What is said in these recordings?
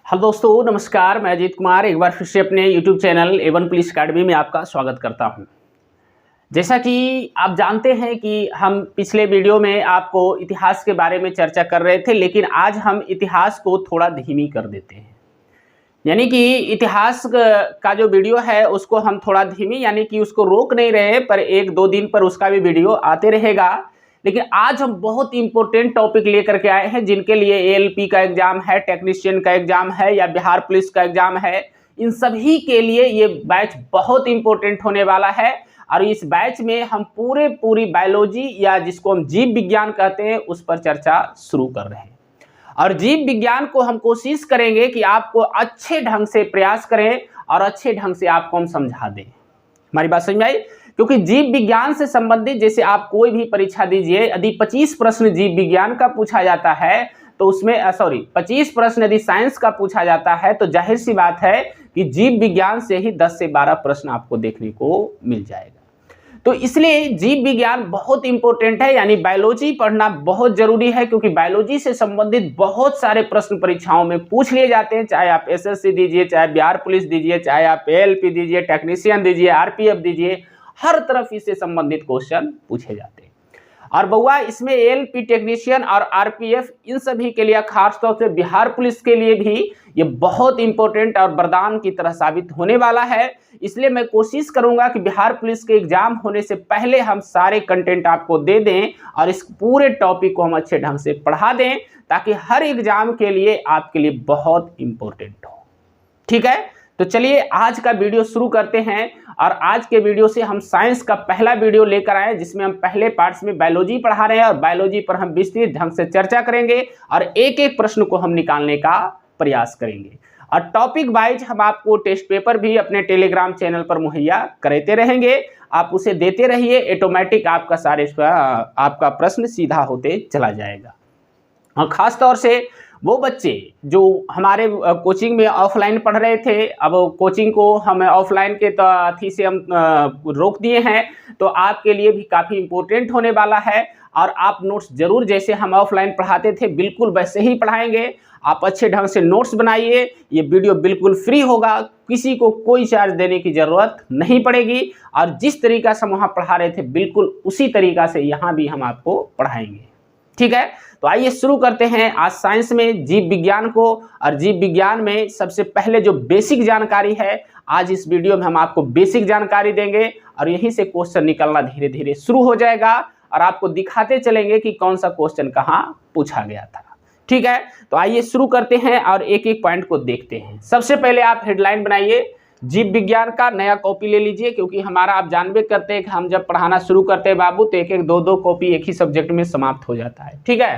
Hello दोस्तों, नमस्कार। मैं अजीत कुमार एक बार फिर से अपने YouTube channel A1 police academy में आपका स्वागत करता हूं। जैसा कि आप जानते हैं कि हम पिछले वीडियो में आपको इतिहास के बारे में चर्चा कर रहे थे, लेकिन आज हम इतिहास को थोड़ा धीमी कर देते हैं। यानी कि इतिहास का जो वीडियो है उसको हम थोड़ा धीमी यानी कि उसको रोक नहीं रहे, पर 1-2 दिन पर उसका भी वीडियो आते रहेगा। लेकिन आज हम बहुत इंपॉर्टेंट टॉपिक लेकर के आए हैं जिनके लिए एएलपी का एग्जाम है, टेक्नीशियन का एग्जाम है या बिहार पुलिस का एग्जाम है। इन सभी के लिए ये बैच बहुत इंपॉर्टेंट होने वाला है और इस बैच में हम पूरी बायोलॉजी या जिसको हम जीव विज्ञान कहते हैं उस पर चर्चा शुरू कर रहे हैं। और जीव विज्ञान को हम कोशिश करेंगे कि आपको अच्छे ढंग से प्रयास करें और अच्छे ढंग से आपको हम समझा दें। हमारी बात समझ में आई? क्योंकि जीव विज्ञान से संबंधित जैसे आप कोई भी परीक्षा दीजिए, यदि 25 प्रश्न जीव विज्ञान का पूछा जाता है तो उसमें 25 प्रश्न यदि साइंस का पूछा जाता है तो जाहिर सी बात है कि जीव विज्ञान से ही 10 से 12 प्रश्न आपको देखने को मिल जाएगा। तो इसलिए जीव विज्ञान बहुत इंपॉर्टेंट है, यानी बायोलॉजी पढ़ना बहुत जरूरी है, क्योंकि बायोलॉजी से संबंधित बहुत सारे प्रश्न परीक्षाओं में पूछ लिए जाते हैं। चाहे आप एसएससी दीजिए, चाहे बिहार पुलिस दीजिए, चाहे आप एएलपी दीजिए, टेक्नीशियन दीजिए, आरपीएफ दीजिए, हर तरफ इससे संबंधित क्वेश्चन पूछे जाते हैं। और बउआ इसमें एएलपी, टेक्नीशियन और आरपीएफ इन सभी के लिए, खासतौर से बिहार पुलिस के लिए भी ये बहुत इंपॉर्टेंट और वरदान की तरह साबित होने वाला है। इसलिए मैं कोशिश करूंगा कि बिहार पुलिस के एग्जाम होने से पहले हम सारे कंटेंट आपको दे दें और इस पूरे टॉपिक को हम अच्छे ढंग से पढ़ा दें, ताकि हर एग्जाम के लिए आपके लिए बहुत इंपॉर्टेंट हो। ठीक है, तो चलिए आज का वीडियो शुरू करते हैं। और आज के वीडियो से हम साइंस का पहला वीडियो लेकर आए, जिसमें हम पहले पार्ट्स में बायोलॉजी पढ़ा रहे हैं और बायोलॉजी पर हम विस्तृत ढंग से चर्चा करेंगे और एक एक प्रश्न को हम निकालने का प्रयास करेंगे। और टॉपिक वाइज हम आपको टेस्ट पेपर भी अपने टेलीग्राम चैनल पर मुहैया करते रहेंगे। आप उसे देते रहिए, ऑटोमेटिक आपका प्रश्न सीधा होते चला जाएगा। और खास तौर से वो बच्चे जो हमारे कोचिंग में ऑफलाइन पढ़ रहे थे, अब कोचिंग को हम ऑफलाइन के थी से हम रोक दिए हैं, तो आपके लिए भी काफ़ी इम्पोर्टेंट होने वाला है। और आप नोट्स जरूर, जैसे हम ऑफलाइन पढ़ाते थे बिल्कुल वैसे ही पढ़ाएंगे। आप अच्छे ढंग से नोट्स बनाइए। ये वीडियो बिल्कुल फ्री होगा, किसी को कोई चार्ज देने की ज़रूरत नहीं पड़ेगी। और जिस तरीका से हम वहाँ पढ़ा रहे थे बिल्कुल उसी तरीका से यहाँ भी हम आपको पढ़ाएंगे। ठीक है, तो आइए शुरू करते हैं आज साइंस में जीव विज्ञान को। और जीव विज्ञान में सबसे पहले जो बेसिक जानकारी है, आज इस वीडियो में हम आपको बेसिक जानकारी देंगे और यहीं से क्वेश्चन निकलना धीरे धीरे शुरू हो जाएगा और आपको दिखाते चलेंगे कि कौन सा क्वेश्चन कहाँ पूछा गया था। ठीक है, तो आइए शुरू करते हैं और एक एक पॉइंट को देखते हैं। सबसे पहले आप हेडलाइन बनाइए, जीव विज्ञान का नया कॉपी ले लीजिए, क्योंकि हमारा आप जानबे करते हैं कि हम जब पढ़ाना शुरू करते हैं बाबू तो एक एक दो कॉपी एक ही सब्जेक्ट में समाप्त हो जाता है। ठीक है,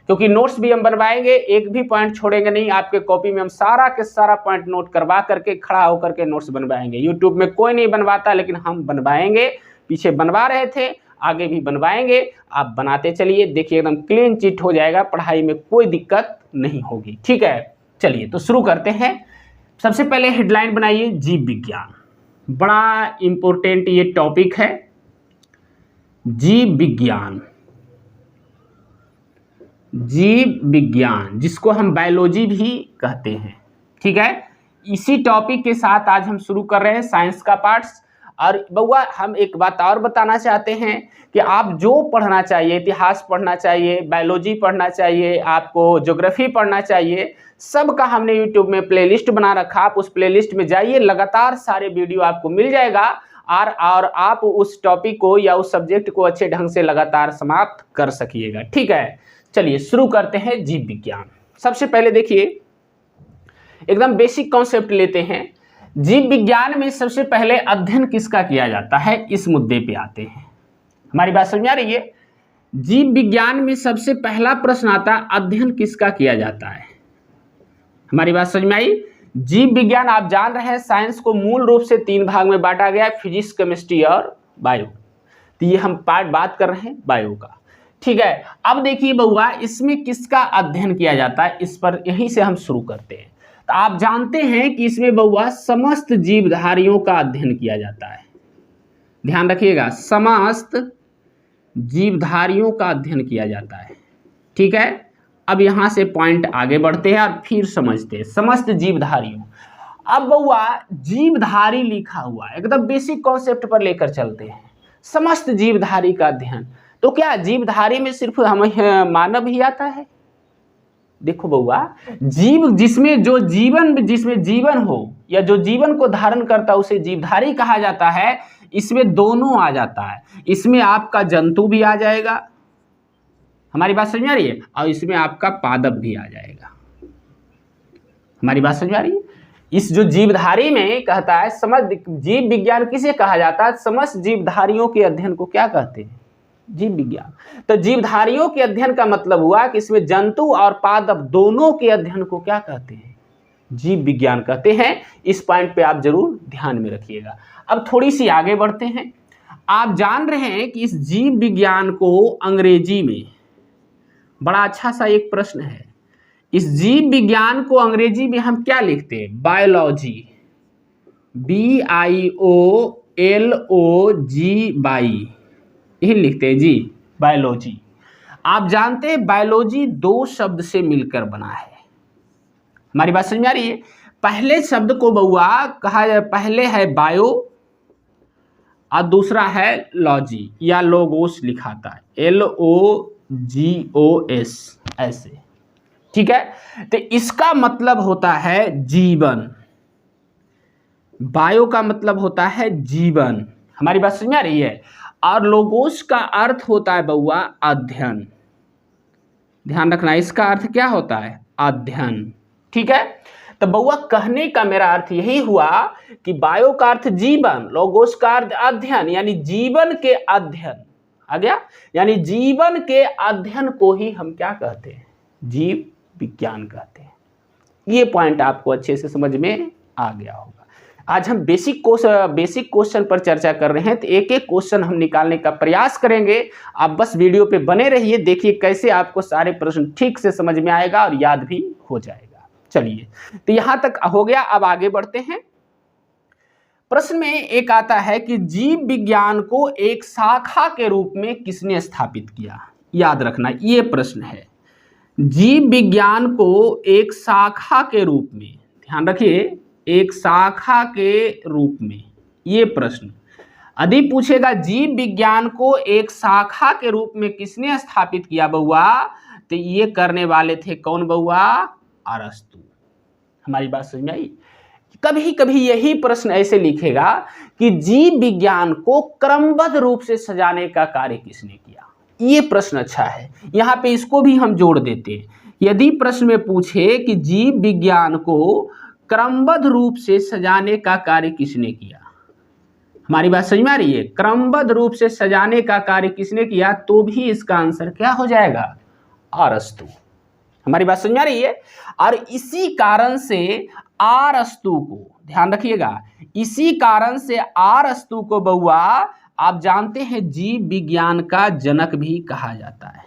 क्योंकि नोट्स भी हम बनवाएंगे, एक भी पॉइंट छोड़ेंगे नहीं। आपके कॉपी में हम सारा के सारा पॉइंट नोट करवा करके खड़ा होकर के नोट्स बनवाएंगे। यूट्यूब में कोई नहीं बनवाता, लेकिन हम बनवाएंगे। पीछे बनवा रहे थे, आगे भी बनवाएंगे। आप बनाते चलिए, देखिए एकदम क्लीन चिट हो जाएगा, पढ़ाई में कोई दिक्कत नहीं होगी। ठीक है, चलिए तो शुरू करते हैं। सबसे पहले हेडलाइन बनाइए, जीव विज्ञान। बड़ा इंपॉर्टेंट ये टॉपिक है, जीव विज्ञान। जीव विज्ञान जिसको हम बायोलॉजी भी कहते हैं। ठीक है, इसी टॉपिक के साथ आज हम शुरू कर रहे हैं साइंस का पार्ट्स। और बउआ हम एक बात और बताना चाहते हैं कि आप जो पढ़ना चाहिए, इतिहास पढ़ना चाहिए, बायोलॉजी पढ़ना चाहिए, आपको ज्योग्राफी पढ़ना चाहिए, सब का हमने यूट्यूब में प्लेलिस्ट बना रखा। आप उस प्लेलिस्ट में जाइए, लगातार सारे वीडियो आपको मिल जाएगा और आप उस टॉपिक को या उस सब्जेक्ट को अच्छे ढंग से लगातार समाप्त कर सकिएगा। ठीक है, चलिए शुरू करते हैं जीव विज्ञान। सबसे पहले देखिए, एकदम बेसिक कॉन्सेप्ट लेते हैं। जीव विज्ञान में सबसे पहले अध्ययन किसका किया जाता है, इस मुद्दे पे आते हैं। हमारी बात समझ आ रही है? जीव विज्ञान में सबसे पहला प्रश्न आता है, अध्ययन किसका किया जाता है। हमारी बात समझ में आई? जीव विज्ञान आप जान रहे हैं, साइंस को मूल रूप से 3 भाग में बांटा गया है, फिजिक्स, केमिस्ट्री और बायो। तो ये हम बात कर रहे हैं बायो का। ठीक है, अब देखिए बउआ इसमें किसका अध्ययन किया जाता है, इस पर यहीं से हम शुरू करते हैं। तो आप जानते हैं कि इसमें बउआ समस्त जीवधारियों का अध्ययन किया जाता है। ध्यान रखिएगा, समस्त जीवधारियों का अध्ययन किया जाता है। ठीक है, अब यहाँ से पॉइंट आगे बढ़ते हैं और फिर समझते हैं समस्त जीवधारियों। अब बउआ जीवधारी लिखा हुआ एकदम बेसिक कॉन्सेप्ट पर लेकर चलते हैं, समस्त जीवधारी का अध्ययन। तो क्या जीवधारी में सिर्फ हम मानव ही आता है? देखो बउआ, जीव जिसमें जीवन हो या जो जीवन को धारण करता है उसे जीवधारी कहा जाता है। इसमें दोनों आ जाता है, इसमें आपका जंतु भी आ जाएगा, हमारी बात समझ आ रही है, और इसमें आपका पादप भी आ जाएगा। हमारी बात समझ आ रही है? इस जो जीवधारी में कहता है समस्त जीव विज्ञान किसे कहा जाता है? समस्त जीवधारियों के अध्ययन को क्या कहते हैं? जीव विज्ञान। तो जीवधारियों के अध्ययन का मतलब हुआ कि इसमें जंतु और पादप दोनों के अध्ययन को क्या कहते हैं? जीव विज्ञान कहते हैं। इस पॉइंट पे आप जरूर ध्यान में रखिएगा। अब थोड़ी सी आगे बढ़ते हैं। आप जान रहे हैं कि इस जीव विज्ञान को अंग्रेजी में बड़ा अच्छा सा एक प्रश्न है। इस जीव विज्ञान को अंग्रेजी में हम क्या लिखते हैं? बायोलॉजी, BIOLOG यही लिखते हैं जी, बायोलॉजी। आप जानते हैं बायोलॉजी दो शब्द से मिलकर बना है। हमारी बात समझ में आ रही है? पहले शब्द को बउआ कहा, पहले है बायो और दूसरा है लॉजी या लोगोस लिखाता है, LOGOS ऐसे, ठीक है। तो इसका मतलब होता है जीवन, बायो का मतलब होता है जीवन। हमारी बात समझ में आ रही है? और लोगोस का अर्थ होता है बउआ अध्ययन। ध्यान रखना, इसका अर्थ क्या होता है? अध्ययन, ठीक है। तो बउआ कहने का मेरा अर्थ यही हुआ कि बायो का अर्थ जीवन, लोगोस का अर्थ अध्ययन, यानी जीवन के अध्ययन आ गया। यानी जीवन के अध्ययन को ही हम क्या कहते हैं? जीव विज्ञान कहते हैं। ये पॉइंट आपको अच्छे से समझ में आ गया होगा। आज हम बेसिक क्वेश्चन पर चर्चा कर रहे हैं, तो एक एक क्वेश्चन हम निकालने का प्रयास करेंगे। आप बस वीडियो पे बने रहिए, देखिए कैसे आपको सारे प्रश्न ठीक से समझ में आएगा और याद भी हो जाएगा। चलिए, तो यहां तक हो गया। अब आगे बढ़ते हैं। प्रश्न में एक आता है कि जीव विज्ञान को एक शाखा के रूप में किसने स्थापित किया? याद रखना, ये प्रश्न है। जीव विज्ञान को एक शाखा के रूप में, ध्यान रखिए, एक शाखा के रूप में, ये प्रश्न यदि पूछेगा जीव विज्ञान को एक शाखा के रूप में किसने स्थापित किया बउआ, तो ये करने वाले थे कौन बउआ? अरस्तु। हमारी बात समझ में आई? कभी कभी यही प्रश्न ऐसे लिखेगा कि जीव विज्ञान को क्रमबद्ध रूप से सजाने का कार्य किसने किया? ये प्रश्न अच्छा है, यहाँ पे इसको भी हम जोड़ देते हैं। यदि प्रश्न में पूछे कि जीव विज्ञान को क्रमबद्ध रूप से सजाने का कार्य किसने किया, हमारी बात समझ में आ रही है? क्रमबद्ध रूप से सजाने का कार्य किसने किया, तो भी इसका आंसर क्या हो जाएगा? अरस्तु। हमारी बात समझ में आ रही है? और इसी कारण से अरस्तु को, ध्यान रखिएगा, इसी कारण से अरस्तु को बउआ आप जानते हैं जीव विज्ञान का जनक भी कहा जाता है।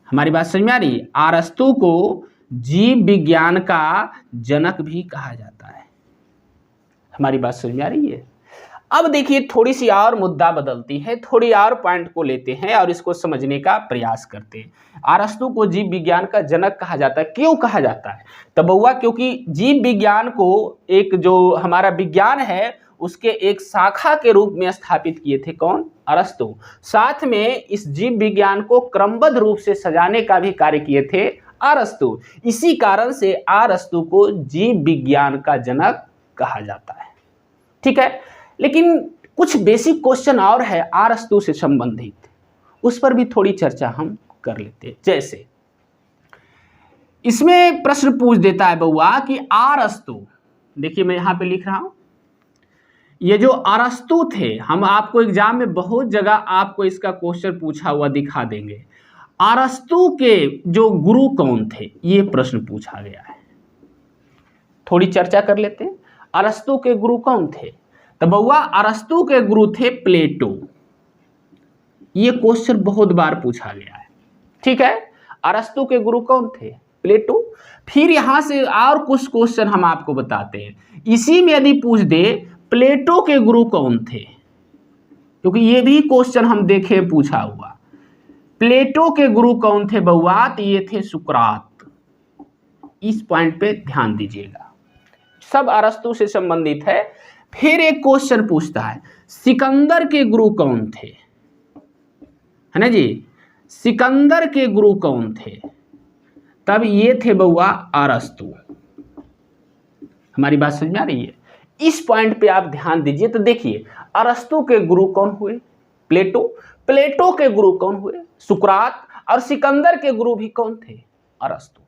हमारी बात समझ में आ रही है? अरस्तु को जीव विज्ञान का जनक भी कहा जाता है। हमारी बात समझ में आ रही है? अब देखिए, थोड़ी सी और मुद्दा बदलती है, थोड़ी और पॉइंट को लेते हैं और इसको समझने का प्रयास करते हैं। अरस्तु को जीव विज्ञान का जनक कहा जाता है, क्यों कहा जाता है? तो बउआ क्योंकि जीव विज्ञान को एक जो हमारा विज्ञान है उसके एक शाखा के रूप में स्थापित किए थे कौन? अरस्तु। साथ में इस जीव विज्ञान को क्रमबद्ध रूप से सजाने का भी कार्य किए थे अरस्तु। इसी कारण से अरस्तु को जीव विज्ञान का जनक कहा जाता है, ठीक है। लेकिन कुछ बेसिक क्वेश्चन और है अरस्तु से संबंधित, उस पर भी थोड़ी चर्चा हम कर लेते हैं। जैसे इसमें प्रश्न पूछ देता है बउआ कि अरस्तु, देखिए मैं यहां पे लिख रहा हूं, ये जो अरस्तु थे, हम आपको एग्जाम में बहुत जगह आपको इसका क्वेश्चन पूछा हुआ दिखा देंगे। अरस्तु के जो गुरु कौन थे, ये प्रश्न पूछा गया है। थोड़ी चर्चा कर लेते हैं। अरस्तु के गुरु कौन थे? तो बउआ अरस्तु के गुरु थे प्लेटो। ये क्वेश्चन बहुत बार पूछा गया है, ठीक है। अरस्तु के गुरु कौन थे? प्लेटो। फिर यहां से और कुछ क्वेश्चन हम आपको बताते हैं। इसी में यदि पूछ दे प्लेटो के गुरु कौन थे, क्योंकि ये भी क्वेश्चन हम देखे पूछा हुआ, प्लेटो के गुरु कौन थे बउआ? तो ये थे सुकरात। इस पॉइंट पे ध्यान दीजिएगा, सब अरस्तु से संबंधित है। फिर एक क्वेश्चन पूछता है, सिकंदर के गुरु कौन थे? है ना जी, सिकंदर के गुरु कौन थे? तब ये थे बउआ अरस्तु। हमारी बात समझ में आ रही है? इस पॉइंट पे आप ध्यान दीजिए। तो देखिए, अरस्तु के गुरु कौन हुए? प्लेटो। प्लेटो के गुरु कौन हुए? सुकरात। और सिकंदर के गुरु भी कौन थे? अरस्तु।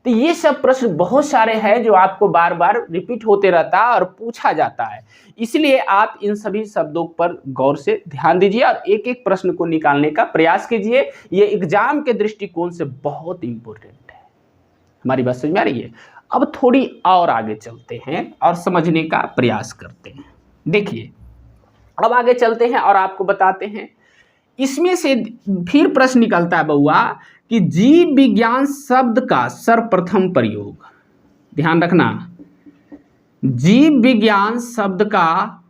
तो ये सब प्रश्न बहुत सारे हैं जो आपको बार बार रिपीट होते रहता है और पूछा जाता है, इसलिए आप इन सभी शब्दों पर गौर से ध्यान दीजिए और एक एक प्रश्न को निकालने का प्रयास कीजिए। ये एग्जाम के दृष्टिकोण से बहुत इंपॉर्टेंट है। हमारी बात समझ में आ रही है? अब थोड़ी और आगे चलते हैं और समझने का प्रयास करते हैं। देखिए, अब आगे चलते हैं और आपको बताते हैं, इसमें से फिर प्रश्न निकलता है बउआ कि जीव विज्ञान शब्द का सर्वप्रथम प्रयोग। ध्यान रखना, जीव विज्ञान शब्द का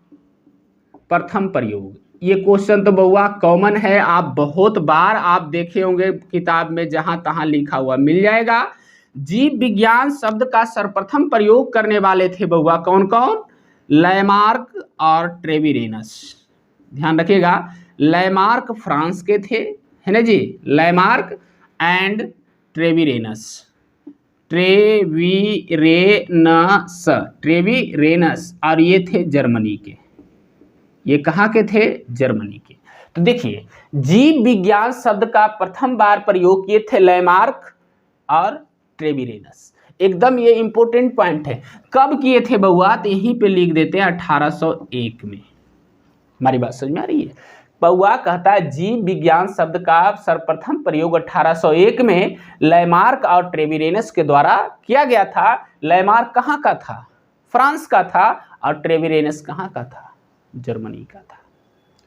प्रथम प्रयोग। ये क्वेश्चन तो बउआ कॉमन है, आप बहुत बार आप देखे होंगे किताब में, जहां तहां लिखा हुआ मिल जाएगा। जीव विज्ञान शब्द का सर्वप्रथम प्रयोग करने वाले थे बउआ कौन कौन? लैमार्क और ट्रेविरेनस। ध्यान रखिएगा, लैमार्क फ्रांस के थे, है ना जी, लैमार्क एंड ट्रेविरेनस। ट्रेविरेनस और ये थे जर्मनी के। ये कहाँ के थे? जर्मनी के। तो देखिए, जीव विज्ञान शब्द का प्रथम बार प्रयोग किए थे लैमार्क और ट्रेविरेनस। एकदम ये इंपॉर्टेंट पॉइंट है। कब किए थे बउआ? तो यहीं पे लिख देते हैं 1801 में। हमारी बात समझ में आ रही है? बउआ कहता है जीव विज्ञान शब्द का सर्वप्रथम प्रयोग 1801 में लैमार्क और ट्रेविरेनस के द्वारा किया गया था। लैमार्क कहाँ का था? फ्रांस का था। और ट्रेविरेनस कहाँ का था? जर्मनी का था।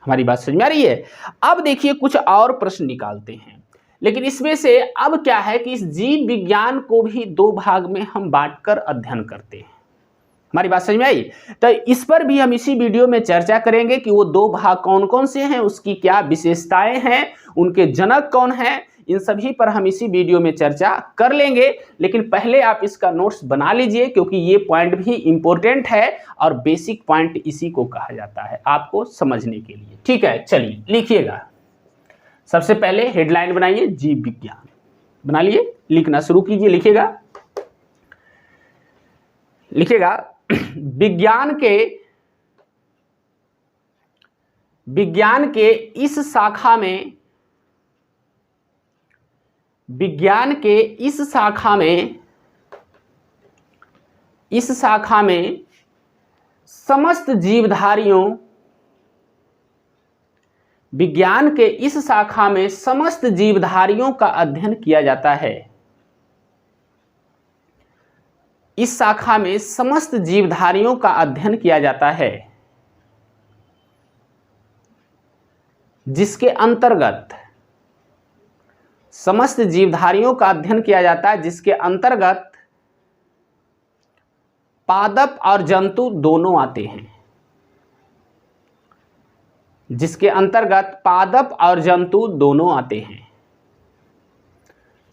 हमारी बात समझ में आ रही है? अब देखिए, कुछ और प्रश्न निकालते हैं, लेकिन इसमें से अब क्या है कि इस जीव विज्ञान को भी दो भाग में हम बांटकर अध्ययन करते हैं। हमारी बात समझ में आई? तो इस पर भी हम इसी वीडियो में चर्चा करेंगे कि वो दो भाग कौन कौन से हैं, उसकी क्या विशेषताएं हैं, उनके जनक कौन हैं, इन सभी पर हम इसी वीडियो में चर्चा कर लेंगे। लेकिन पहले आप इसका नोट्स बना लीजिए, क्योंकि ये पॉइंट भी इंपॉर्टेंट है और बेसिक पॉइंट इसी को कहा जाता है आपको समझने के लिए। ठीक है, चलिए लिखिएगा। सबसे पहले हेडलाइन बनाइए, जीव विज्ञान। बना लिए? लिखना शुरू कीजिए। लिखिएगा विज्ञान के इस शाखा में समस्त जीवधारियों, विज्ञान के इस शाखा में समस्त जीवधारियों का अध्ययन किया जाता है। इस शाखा में समस्त जीवधारियों का अध्ययन किया जाता है, जिसके अंतर्गत समस्त जीवधारियों का अध्ययन किया जाता है, जिसके अंतर्गत पादप और जंतु दोनों आते हैं। जिसके अंतर्गत पादप और जंतु दोनों आते हैं।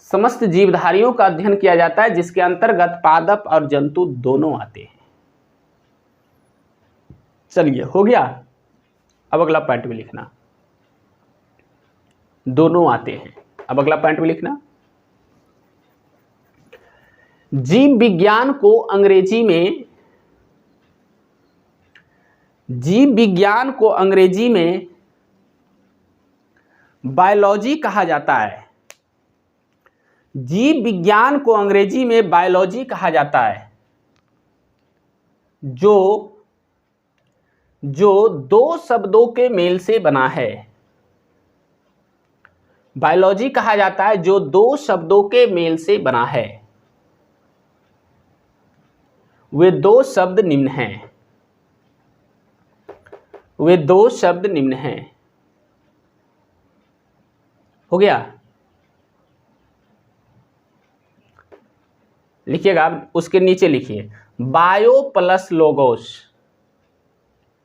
समस्त जीवधारियों का अध्ययन किया जाता है, जिसके अंतर्गत पादप और जंतु दोनों आते हैं। चलिए, हो गया। अब अगला पॉइंट भी लिखना, दोनों आते हैं। अब अगला पॉइंट भी लिखना, जीव विज्ञान को अंग्रेजी में बायोलॉजी कहा जाता है। जीव विज्ञान को अंग्रेजी में बायोलॉजी कहा जाता है, जो दो शब्दों के मेल से बना है। बायोलॉजी कहा जाता है जो दो शब्दों के मेल से बना है। वे दो शब्द निम्न हैं। हो गया? लिखिएगा, उसके नीचे लिखिए बायो प्लस लोगोस।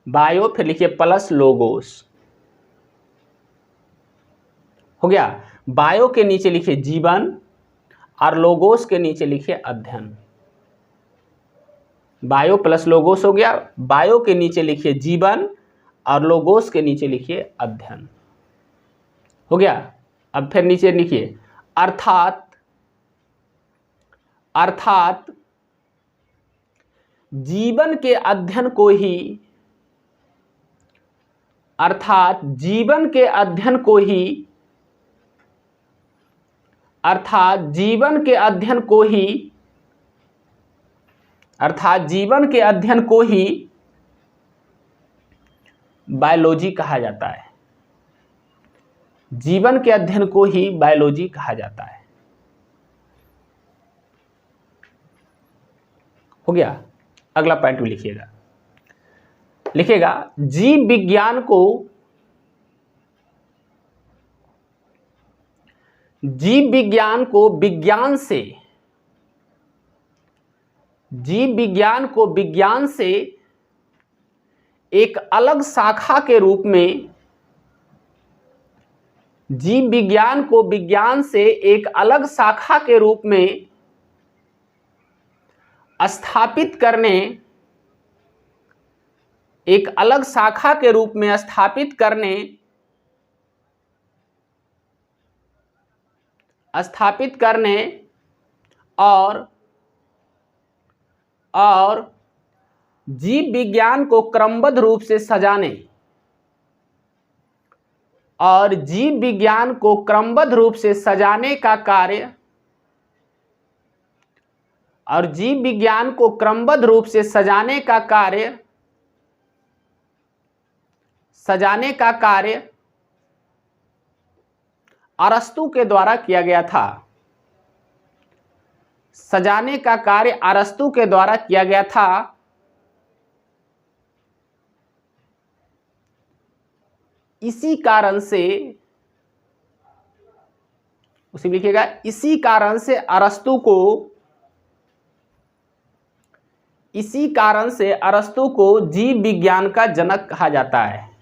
बायो फिर लिखिए प्लस लोगोस। हो गया। बायो के नीचे लिखिए जीवन और लोगोस के नीचे लिखिए अध्ययन। बायो प्लस लोगोस हो गया। बायो के नीचे लिखिए जीवन और लोगोस के नीचे लिखिए अध्ययन। हो गया। अब फिर नीचे लिखिए अर्थात जीवन के अध्ययन को ही जीवन के अध्ययन को ही बायोलॉजी कहा जाता है। जीवन के अध्ययन को ही बायोलॉजी कहा जाता है। हो गया। अगला पॉइंट भी लिखिएगा जीव विज्ञान को विज्ञान से एक अलग शाखा के रूप में स्थापित करने और जीव विज्ञान को क्रमबद्ध रूप से सजाने का कार्य अरस्तु के द्वारा किया गया था। सजाने का कार्य अरस्तु के द्वारा किया गया था। इसी कारण से अरस्तु को जीव विज्ञान का जनक कहा जाता है।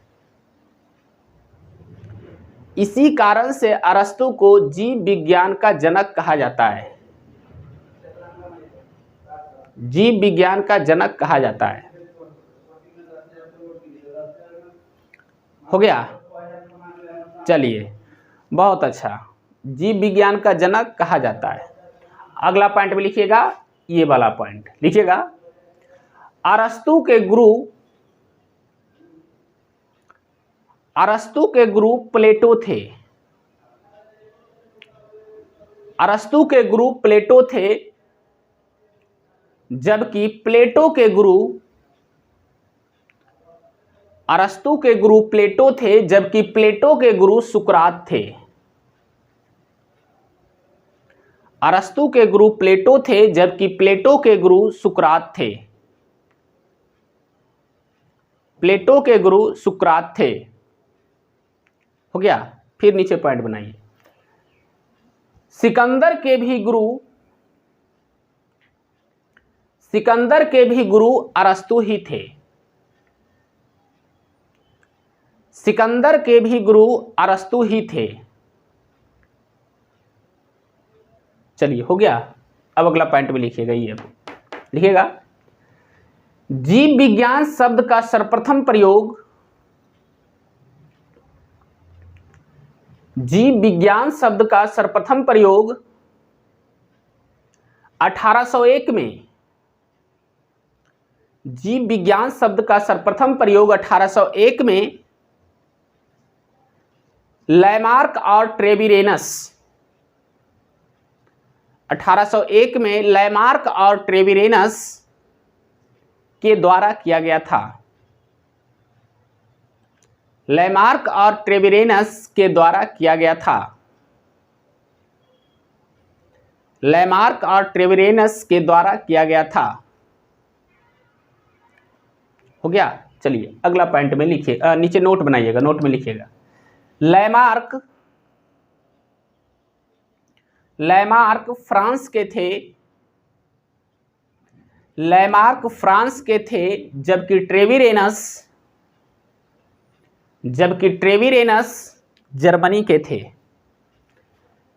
इसी कारण से अरस्तु को जीव विज्ञान का जनक कहा जाता है। जीव विज्ञान का जनक कहा जाता है। हो गया। चलिए, बहुत अच्छा। जीव विज्ञान का जनक कहा जाता है। अगला पॉइंट भी लिखिएगा, ये वाला पॉइंट लिखिएगा। अरस्तु के गुरु प्लेटो थे। अरस्तु के गुरु प्लेटो थे, जबकि प्लेटो के गुरु सुकरात थे। अरस्तु के गुरु प्लेटो थे, जबकि प्लेटो के गुरु सुकरात थे। प्लेटो के गुरु सुकरात थे। हो गया। फिर नीचे पॉइंट बनाइए। सिकंदर के भी गुरु अरस्तु ही थे। सिकंदर के भी गुरु अरस्तु ही थे। चलिए, हो गया। अब अगला पॉइंट भी लिखिएगा। ये लिखिएगा, जीव विज्ञान शब्द का सर्वप्रथम प्रयोग 1801 में। जीव विज्ञान शब्द का सर्वप्रथम प्रयोग 1801 में लैमार्क और ट्रेविरेनस 1801 में लैमार्क और ट्रेविरेनस के द्वारा किया गया था। लैमार्क और ट्रेविरेनस के द्वारा किया गया था। लैमार्क और ट्रेविरेनस के द्वारा किया गया था। हो गया। चलिए, अगला पॉइंट में लिखिए, नीचे नोट बनाइएगा, नोट में लिखिएगा। लैमार्क फ्रांस के थे। लैमार्क फ्रांस के थे, जबकि ट्रेविरेनस जर्मनी के थे।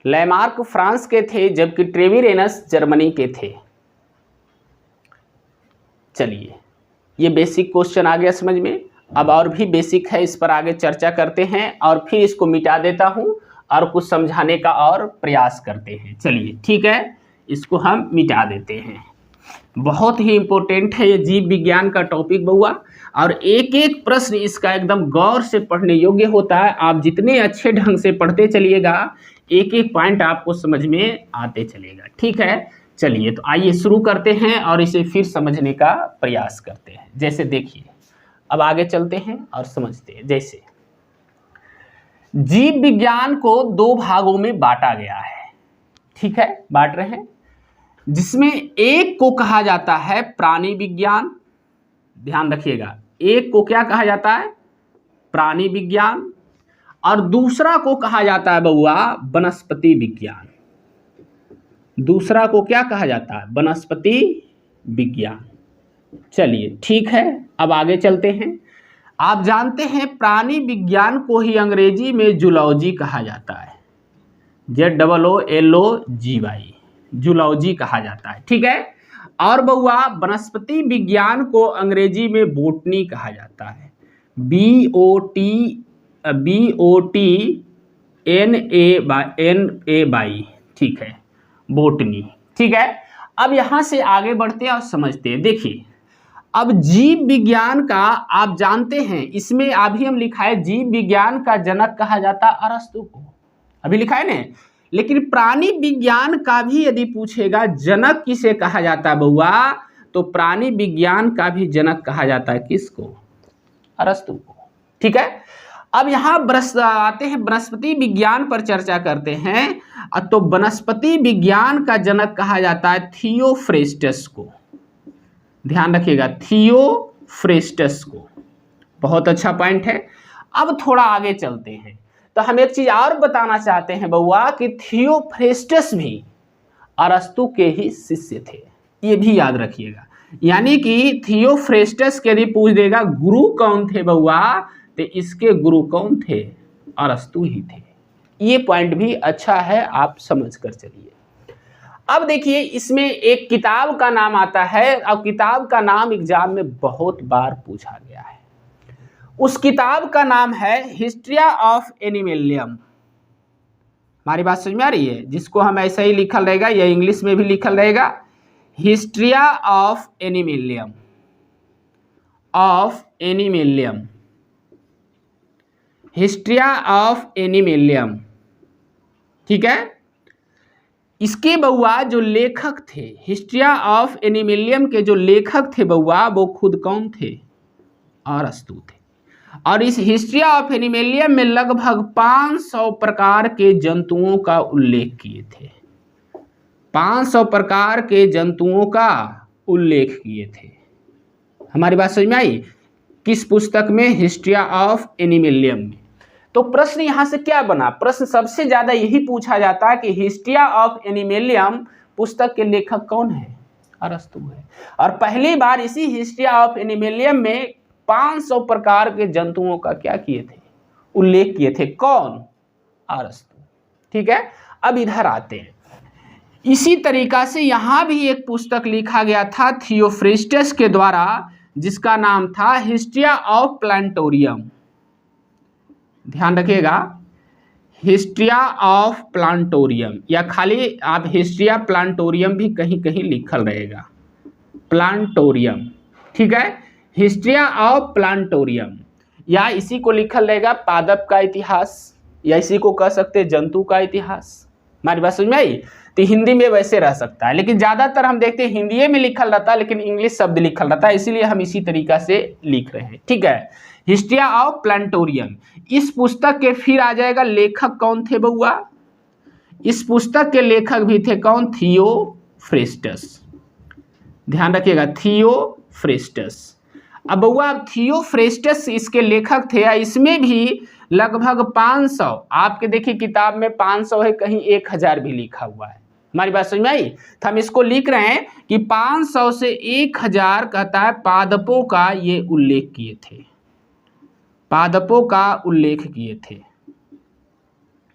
लैमार्क फ्रांस के थे जबकि ट्रेविरेनस जर्मनी के थे। चलिए, ये बेसिक क्वेश्चन आ गया समझ में। अब और भी बेसिक है, इस पर आगे चर्चा करते हैं और फिर इसको मिटा देता हूं और कुछ समझाने का और प्रयास करते हैं। चलिए ठीक है, इसको हम मिटा देते हैं। बहुत ही इंपॉर्टेंट है ये जीव विज्ञान का टॉपिक बउआ, और एक एक प्रश्न इसका एकदम गौर से पढ़ने योग्य होता है। आप जितने अच्छे ढंग से पढ़ते चलिएगा, एक एक पॉइंट आपको समझ में आते चलेगा। ठीक है, चलिए तो आइए शुरू करते हैं और इसे फिर समझने का प्रयास करते हैं। जैसे देखिए, अब आगे चलते हैं और समझते हैं। जैसे जीव विज्ञान को दो भागों में बांटा गया है, ठीक है, बांट रहे हैं, जिसमें एक को कहा जाता है प्राणी विज्ञान, ध्यान रखिएगा, एक को क्या कहा जाता है, प्राणी विज्ञान, और दूसरा को कहा जाता है बउआ वनस्पति विज्ञान। दूसरा को क्या कहा जाता है, वनस्पति विज्ञान। चलिए ठीक है, अब आगे चलते हैं। आप जानते हैं प्राणी विज्ञान को ही अंग्रेजी में जूलॉजी कहा जाता है, ZOOLOGY, जूलॉजी कहा जाता है। ठीक है, और बउआ वनस्पति विज्ञान को अंग्रेजी में बोटनी कहा जाता है, BOTNAY, ठीक है, बोटनी। ठीक है, अब यहां से आगे बढ़ते हैं और समझते हैं। देखिए, अब जीव विज्ञान का आप जानते हैं, इसमें अभी हम लिखा है जीव विज्ञान का जनक कहा जाता है अरस्तु को, अभी लिखा है ना। लेकिन प्राणी विज्ञान का भी यदि पूछेगा जनक किसे कहा जाता है बउआ, तो प्राणी विज्ञान का भी जनक कहा जाता है किसको, अरस्तु को। ठीक है, अब यहाँ आते हैं वनस्पति विज्ञान पर चर्चा करते हैं। तो वनस्पति विज्ञान का जनक कहा जाता है थियोफ्रेस्टस को, ध्यान रखिएगा, थियोफ्रेस्टस को। बहुत अच्छा पॉइंट है। अब थोड़ा आगे चलते हैं, तो हम एक चीज और बताना चाहते हैं बउआ कि थियोफ्रेस्टस भी अरस्तु के ही शिष्य थे, ये भी याद रखिएगा। यानी कि थियोफ्रेस्टस के यदि पूछ देगा गुरु कौन थे बउआ, तो इसके गुरु कौन थे, अरस्तु ही थे। ये पॉइंट भी अच्छा है, आप समझ कर चलिए। अब देखिए, इसमें एक किताब का नाम आता है, और किताब का नाम एग्जाम में बहुत बार पूछा गया है। उस किताब का नाम है हिस्ट्रिया ऑफ एनिमेलियम। हमारी बात समझ में आ रही है? जिसको हम ऐसा ही लिखल रहेगा, या इंग्लिश में भी लिखल रहेगा, हिस्ट्रिया ऑफ एनिमेलियम, ऑफ एनिमेलियम, हिस्ट्रिया ऑफ एनिमेलियम। ठीक है, इसके बउआ जो लेखक थे, हिस्ट्रिया ऑफ एनिमेलियम के जो लेखक थे बउआ, वो खुद कौन थे, अरस्तु थे। और इस हिस्ट्रिया ऑफ एनिमेलियम में लगभग 500 प्रकार के जंतुओं का उल्लेख किए थे, 500 प्रकार के जंतुओं का उल्लेख किए थे। हमारी बात समझ में आई? किस पुस्तक में? हिस्ट्रिया ऑफ एनिमेलियम में। तो प्रश्न यहां से क्या बना, प्रश्न सबसे ज्यादा यही पूछा जाता है कि हिस्ट्रिया ऑफ एनिमेलियम पुस्तक के लेखक कौन है, अरस्तु है। और पहली बार इसी हिस्ट्रिया ऑफ एनिमेलियम में 500 प्रकार के जंतुओं का क्या किए थे, उल्लेख किए थे। कौन? अरस्तु। ठीक है, अब इधर आते हैं। इसी तरीका से यहां भी एक पुस्तक लिखा गया था थियोफ्रेस्टस के द्वारा, जिसका नाम था हिस्ट्रिया ऑफ प्लांटोरियम। ध्यान रखिएगा, हिस्ट्रिया ऑफ प्लांटोरियम, या खाली आप हिस्ट्रिया प्लांटोरियम भी कहीं कहीं लिखल रहेगा, प्लांटोरियम। ठीक है, हिस्ट्रिया ऑफ प्लांटोरियम, या इसी को लिखल रहेगा पादप का इतिहास, या इसी को कह सकते हैं जंतु का इतिहास। हमारी बात समझ में आई? तो हिंदी में वैसे रह सकता है, लेकिन ज्यादातर हम देखते हैं हिंदी में लिखल रहता है, लेकिन इंग्लिश शब्द लिखल रहता है, इसीलिए हम इसी तरीका से लिख रहे हैं। ठीक है, हिस्ट्रिया ऑफ प्लांटोरियम। इस पुस्तक के फिर आ जाएगा लेखक कौन थे बउआ, इस पुस्तक के लेखक भी थे कौन, थियोफ्रेस्टस। ध्यान रखिएगा, थियोफ्रेस्टस। अब बउआ थियोफ्रेस्टस इसके लेखक थे, इसमें भी लगभग 500, आपके देखिए किताब में 500 है, कहीं 1000 भी लिखा हुआ है। हमारी बात समझ में आई? तो हम इसको लिख रहे हैं कि 500 से 1000 कहता है पादपों का ये उल्लेख किए थे, पादपों का उल्लेख किए थे।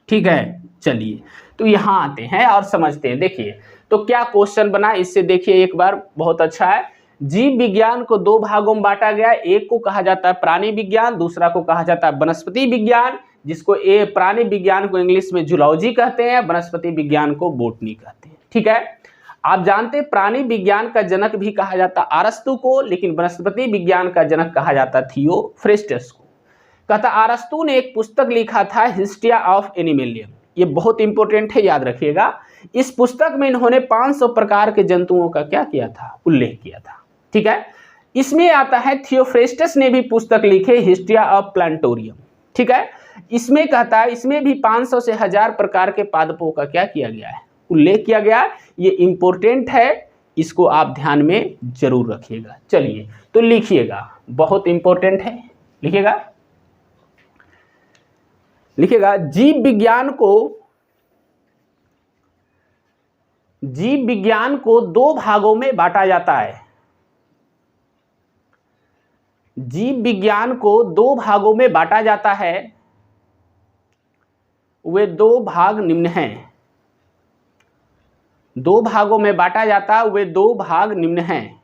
ठीक है, चलिए तो यहाँ आते हैं और समझते हैं। देखिए तो क्या क्वेश्चन बना, इससे देखिए एक बार, बहुत अच्छा है। जीव विज्ञान को दो भागों में बांटा गया, एक को कहा जाता है प्राणी विज्ञान, दूसरा को कहा जाता है वनस्पति विज्ञान, जिसको प्राणी विज्ञान को इंग्लिश में जूलॉजी कहते हैं, वनस्पति विज्ञान को बॉटनी कहते हैं। ठीक है, आप जानते हैं प्राणी विज्ञान का जनक भी कहा जाता अरस्तु को, लेकिन वनस्पति विज्ञान का जनक कहा जाता थियोफ्रेस्टस को। कहता अरस्तु ने एक पुस्तक लिखा था हिस्ट्रिया ऑफ एनिमलियम, ये बहुत इंपॉर्टेंट है, याद रखिएगा। इस पुस्तक में इन्होंने 500 प्रकार के जंतुओं का क्या किया था, उल्लेख किया था। ठीक है, इसमें आता है थियोफ्रेस्टस ने भी पुस्तक लिखे हिस्ट्रिया ऑफ प्लांटोरियम। ठीक है, इसमें कहता है इसमें भी 500 से 1000 प्रकार के पादपों का क्या किया गया है, उल्लेख किया गया। ये इंपॉर्टेंट है, इसको आप ध्यान में जरूर रखिएगा। चलिए तो लिखिएगा, बहुत इंपॉर्टेंट है, लिखिएगा। जीव विज्ञान को दो भागों में बांटा जाता है। जीव विज्ञान को दो भागों में बांटा जाता है, वे दो भाग निम्न हैं। दो भागों में बांटा जाता है, वे दो भाग निम्न हैं।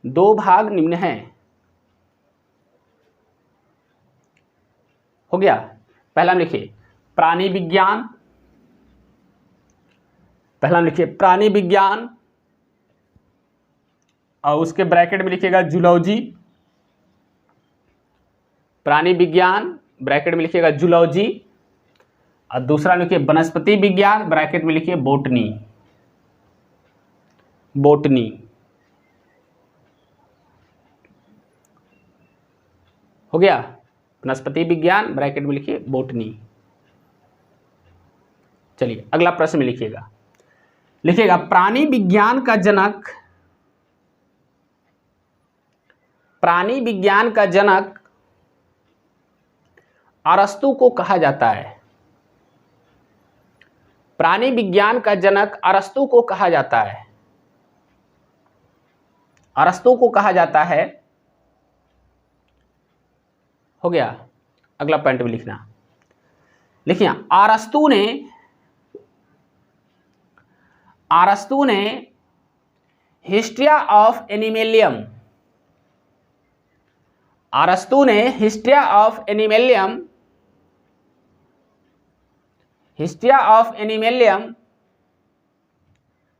दो भाग निम्न हैं, हो गया। पहला लिखिए प्राणी विज्ञान, पहला लिखिए प्राणी विज्ञान, और उसके ब्रैकेट में लिखिएगा जूलॉजी। प्राणी विज्ञान ब्रैकेट में लिखिएगा जूलॉजी, और दूसरा लिखिए वनस्पति विज्ञान, ब्रैकेट में लिखिए बॉटनी। बॉटनी, हो गया। वनस्पति विज्ञान ब्रैकेट में लिखिए बॉटनी। चलिए अगला प्रश्न में लिखिएगा प्राणी विज्ञान का जनक, प्राणी विज्ञान का जनक अरस्तु को कहा जाता है। प्राणी विज्ञान का जनक अरस्तु को कहा जाता है। अरस्तु को कहा जाता है, हो गया। अगला पॉइंट में लिखना, लिखिए अरस्तु ने हिस्ट्रिया ऑफ एनिमलियम, अरस्तु ने हिस्ट्रिया ऑफ एनिमलियम, हिस्ट्रिया ऑफ एनिमलियम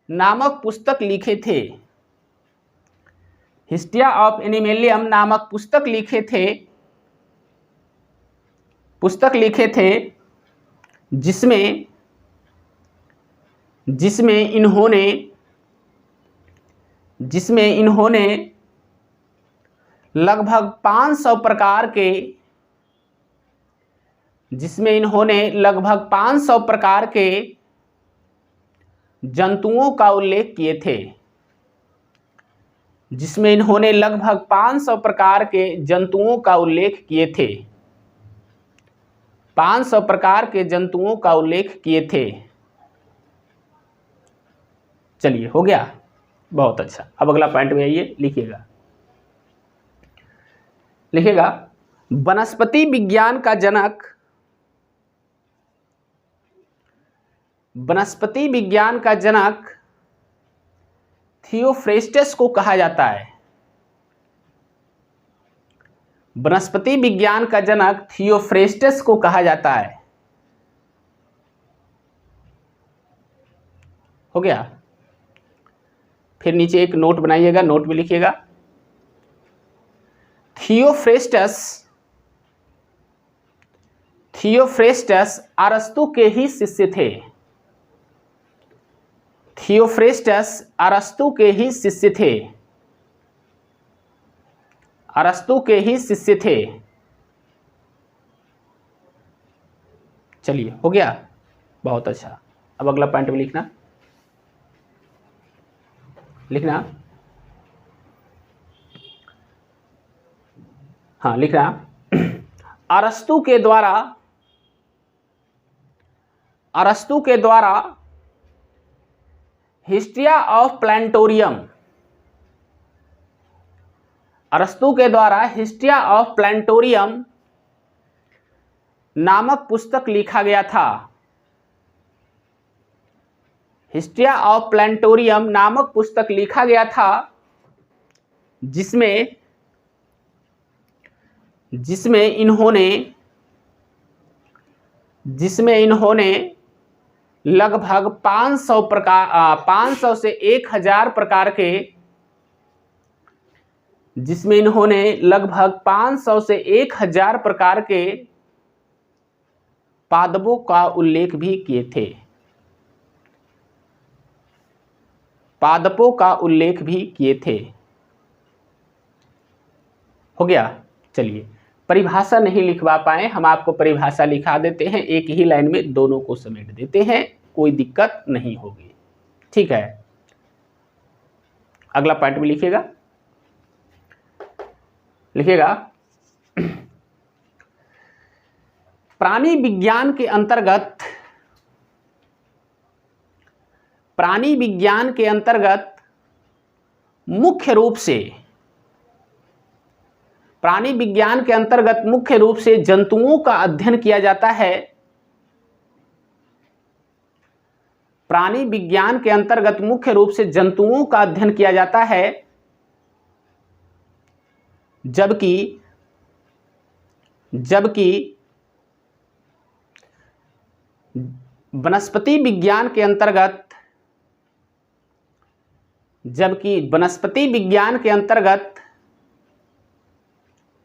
नामक पुस्तक लिखे थे। हिस्ट्रिया ऑफ एनिमलियम नामक पुस्तक लिखे थे, पुस्तक लिखे थे जिसमें इन्होंने लगभग 500 प्रकार के, जिसमें इन्होंने लगभग 500 प्रकार के जंतुओं का उल्लेख किए थे। जिसमें इन्होंने लगभग 500 प्रकार के जंतुओं का उल्लेख किए थे। 500 प्रकार के जंतुओं का उल्लेख किए थे। चलिए हो गया, बहुत अच्छा। अब अगला पॉइंट में आइए, लिखिएगा वनस्पति विज्ञान का जनक, वनस्पति विज्ञान का जनक थियोफ्रेस्टस को कहा जाता है। वनस्पति विज्ञान का जनक थियोफ्रेस्टस को कहा जाता है, हो गया। फिर नीचे एक नोट बनाइएगा, नोट में लिखिएगा थियोफ्रेस्टस अरस्तु के ही शिष्य थे। थियोफ्रेस्टस अरस्तु के ही शिष्य थे। अरस्तु के ही शिष्य थे। चलिए हो गया, बहुत अच्छा। अब अगला पॉइंट में लिखना हाँ, लिखना अरस्तु के द्वारा हिस्ट्रिया ऑफ प्लांटोरियम, अरस्तु के द्वारा हिस्ट्रिया ऑफ प्लांटोरियम नामक पुस्तक लिखा गया था। हिस्ट्री ऑफ प्लानिटोरियम नामक पुस्तक लिखा गया था, जिसमें इन्होंने लगभग 500 से 1000 प्रकार के, जिसमें इन्होंने लगभग 500 से 1000 प्रकार के पादपों का उल्लेख भी किए थे। पादपों का उल्लेख भी किए थे। हो गया। चलिए, परिभाषा नहीं लिखवा पाए, हम आपको परिभाषा लिखा देते हैं, एक ही लाइन में दोनों को समेट देते हैं, कोई दिक्कत नहीं होगी। ठीक है, अगला पॉइंट भी लिखिएगा। प्राणी विज्ञान के अंतर्गत मुख्य रूप से जंतुओं का अध्ययन किया जाता है। प्राणी विज्ञान के अंतर्गत मुख्य रूप से जंतुओं का अध्ययन किया जाता है, जबकि वनस्पति विज्ञान के अंतर्गत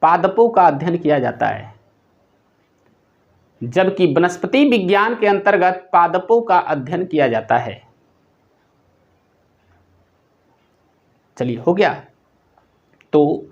पादपों का अध्ययन किया जाता है। जबकि वनस्पति विज्ञान के अंतर्गत पादपों का अध्ययन किया जाता है। चलिए, हो गया। तो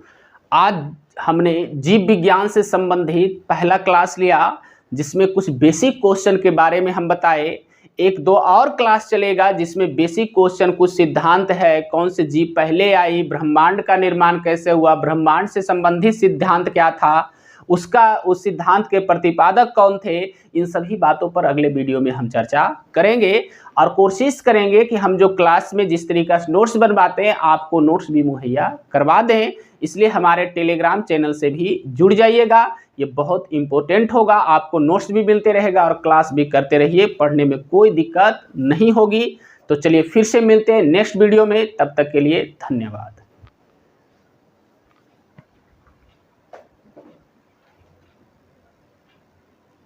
आज हमने जीव विज्ञान से संबंधित पहला क्लास लिया, जिसमें कुछ बेसिक क्वेश्चन के बारे में हम बताए। एक दो और क्लास चलेगा जिसमें बेसिक क्वेश्चन, कुछ सिद्धांत है, कौन से जीव पहले आई, ब्रह्मांड का निर्माण कैसे हुआ, ब्रह्मांड से संबंधित सिद्धांत क्या था, उस सिद्धांत के प्रतिपादक कौन थे, इन सभी बातों पर अगले वीडियो में हम चर्चा करेंगे। और कोशिश करेंगे कि हम जो क्लास में जिस तरीका से नोट्स बनवाते हैं, आपको नोट्स भी मुहैया करवा दें। इसलिए हमारे टेलीग्राम चैनल से भी जुड़ जाइएगा, ये बहुत इंपॉर्टेंट होगा। आपको नोट्स भी मिलते रहेगा और क्लास भी करते रहिए, पढ़ने में कोई दिक्कत नहीं होगी। तो चलिए, फिर से मिलते हैं नेक्स्ट वीडियो में, तब तक के लिए धन्यवाद।